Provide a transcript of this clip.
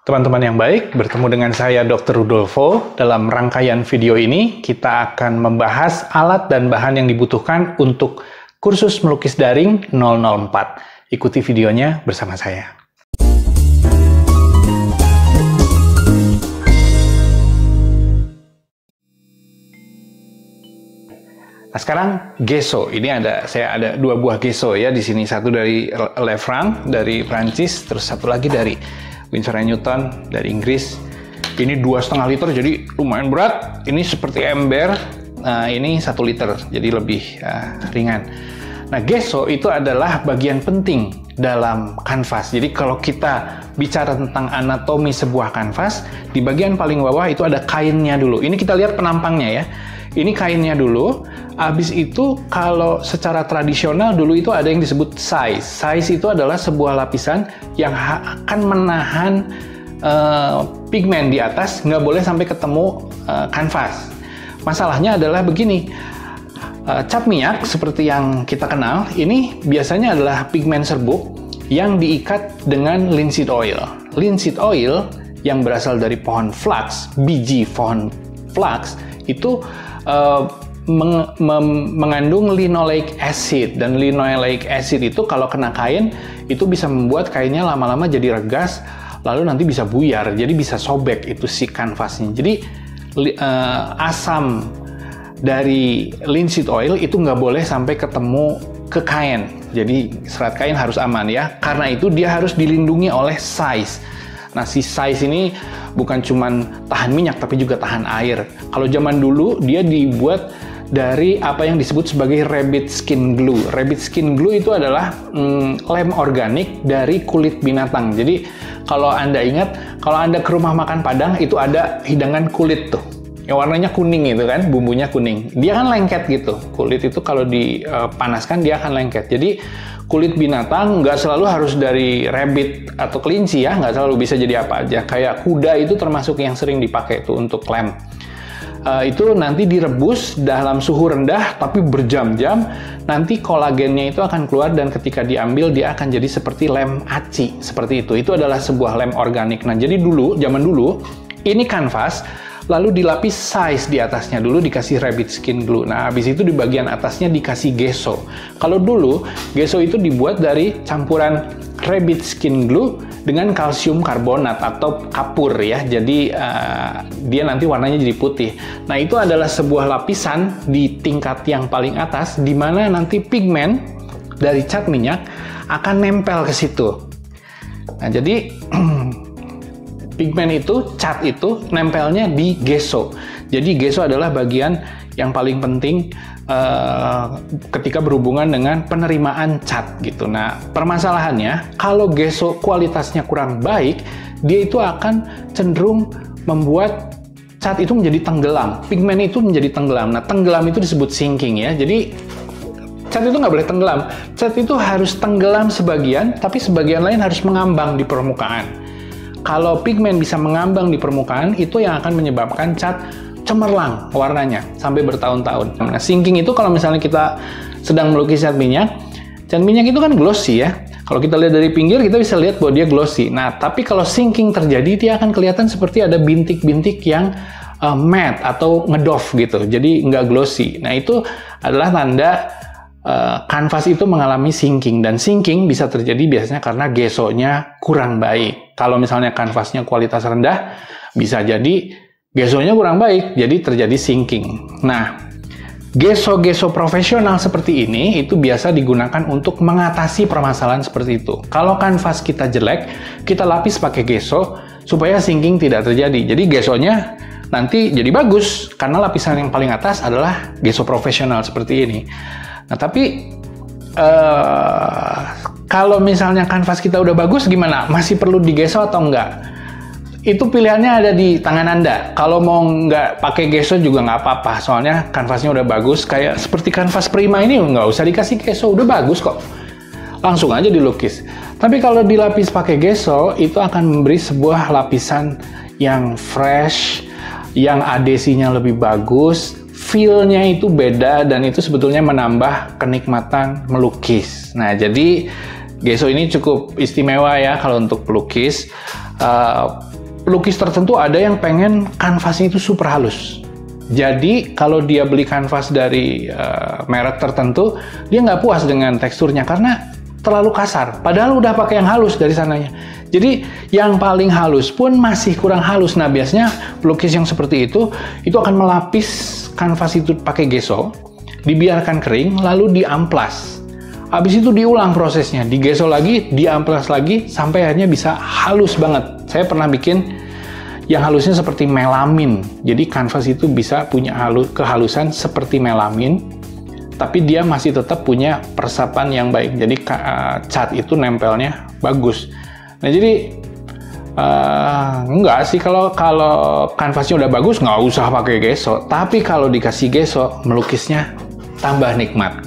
Teman-teman yang baik, bertemu dengan saya Dr. Rudolfo. Dalam rangkaian video ini, kita akan membahas alat dan bahan yang dibutuhkan untuk kursus melukis daring 004. Ikuti videonya bersama saya. Nah, sekarang gesso. Ini saya ada dua buah gesso ya di sini. Satu dari Le Franc dari Prancis, terus satu lagi dari Winsor & Newton dari Inggris. Ini 2,5 liter, jadi lumayan berat. Ini seperti ember. Nah, ini 1 liter, jadi lebih ringan. Nah, gesso itu adalah bagian penting dalam kanvas. Jadi kalau kita bicara tentang anatomi sebuah kanvas, di bagian paling bawah itu ada kainnya dulu. Ini kita lihat penampangnya ya. Ini kainnya dulu. Habis itu kalau secara tradisional dulu itu ada yang disebut size. Size itu adalah sebuah lapisan yang akan menahan pigmen di atas, nggak boleh sampai ketemu kanvas. Masalahnya adalah begini, cat minyak seperti yang kita kenal, ini biasanya adalah pigmen serbuk yang diikat dengan linseed oil. Linseed oil yang berasal dari pohon flax, biji pohon flax, itu mengandung linoleic acid, dan linoleic acid itu kalau kena kain itu bisa membuat kainnya lama-lama jadi regas, lalu nanti bisa buyar, jadi bisa sobek itu si kanvasnya. Jadi asam dari linseed oil itu nggak boleh sampai ketemu ke kain, jadi serat kain harus aman ya. Karena itu dia harus dilindungi oleh size. Nah, si size ini bukan cuma tahan minyak, tapi juga tahan air. Kalau zaman dulu, dia dibuat dari apa yang disebut sebagai rabbit skin glue. Rabbit skin glue itu adalah lem organik dari kulit binatang. Jadi, kalau Anda ingat, kalau Anda ke rumah makan Padang, itu ada hidangan kulit tuh. Yang warnanya kuning itu kan, bumbunya kuning. Dia kan lengket gitu. Kulit itu kalau dipanaskan, dia akan lengket. Jadi, kulit binatang nggak selalu harus dari rabbit atau kelinci ya, nggak selalu, bisa jadi apa aja. Kayak kuda itu termasuk yang sering dipakai tuh untuk lem. Itu nanti direbus dalam suhu rendah tapi berjam-jam, nanti kolagennya itu akan keluar dan ketika diambil dia akan jadi seperti lem aci, seperti itu. Itu adalah sebuah lem organik. Nah, jadi dulu, zaman dulu, ini kanvas, lalu dilapis size di atasnya dulu, dikasih rabbit skin glue. Nah, habis itu di bagian atasnya dikasih gesso. Kalau dulu, gesso itu dibuat dari campuran rabbit skin glue dengan kalsium karbonat atau kapur ya. Jadi, dia nanti warnanya jadi putih. Nah, itu adalah sebuah lapisan di tingkat yang paling atas, di mana nanti pigmen dari cat minyak akan nempel ke situ. Nah, jadi pigmen itu, cat itu, nempelnya di gesso. Jadi gesso adalah bagian yang paling penting ketika berhubungan dengan penerimaan cat gitu. Nah, permasalahannya, kalau gesso kualitasnya kurang baik, dia itu akan cenderung membuat cat itu menjadi tenggelam. Pigmen itu menjadi tenggelam. Nah, tenggelam itu disebut sinking ya. Jadi, cat itu nggak boleh tenggelam. Cat itu harus tenggelam sebagian, tapi sebagian lain harus mengambang di permukaan. Kalau pigmen bisa mengambang di permukaan, itu yang akan menyebabkan cat cemerlang warnanya sampai bertahun-tahun. Nah, sinking itu kalau misalnya kita sedang melukis cat minyak itu kan glossy ya. Kalau kita lihat dari pinggir, kita bisa lihat bahwa dia glossy. Nah, tapi kalau sinking terjadi, dia akan kelihatan seperti ada bintik-bintik yang matte atau ngedoff gitu. Jadi nggak glossy. Nah, itu adalah tanda kanvas itu mengalami sinking, dan sinking bisa terjadi biasanya karena gessonya kurang baik. Kalau misalnya kanvasnya kualitas rendah, bisa jadi gessonya kurang baik, jadi terjadi sinking. Nah, gesso-gesso profesional seperti ini itu biasa digunakan untuk mengatasi permasalahan seperti itu. Kalau kanvas kita jelek, kita lapis pakai gesso supaya sinking tidak terjadi. Jadi gessonya nanti jadi bagus karena lapisan yang paling atas adalah gesso profesional seperti ini. Nah, tapi kalau misalnya kanvas kita udah bagus, gimana? Masih perlu digesso atau enggak? Itu pilihannya ada di tangan Anda. Kalau mau nggak pakai gesso juga nggak apa-apa, soalnya kanvasnya udah bagus. Kayak seperti kanvas Prima ini, nggak usah dikasih gesso, udah bagus kok. Langsung aja dilukis. Tapi kalau dilapis pakai gesso, itu akan memberi sebuah lapisan yang fresh, yang adesinya lebih bagus, feel-nya itu beda, dan itu sebetulnya menambah kenikmatan melukis. Nah, jadi gesso ini cukup istimewa ya kalau untuk pelukis. pelukis tertentu ada yang pengen kanvasnya itu super halus. Jadi kalau dia beli kanvas dari merek tertentu, dia nggak puas dengan teksturnya karena terlalu kasar. Padahal udah pakai yang halus dari sananya. Jadi yang paling halus pun masih kurang halus. Nah biasanya pelukis yang seperti itu akan melapis kanvas itu pakai gesso, dibiarkan kering, lalu diamplas. Habis itu diulang prosesnya, digesso lagi, diamplas lagi, sampai akhirnya bisa halus banget. Saya pernah bikin yang halusnya seperti melamin. Jadi kanvas itu bisa punya kehalusan seperti melamin, tapi dia masih tetap punya peresapan yang baik. Jadi cat itu nempelnya bagus. Nah jadi enggak sih, kalau kanvasnya udah bagus nggak usah pakai gesso. Tapi kalau dikasih gesso, melukisnya tambah nikmat.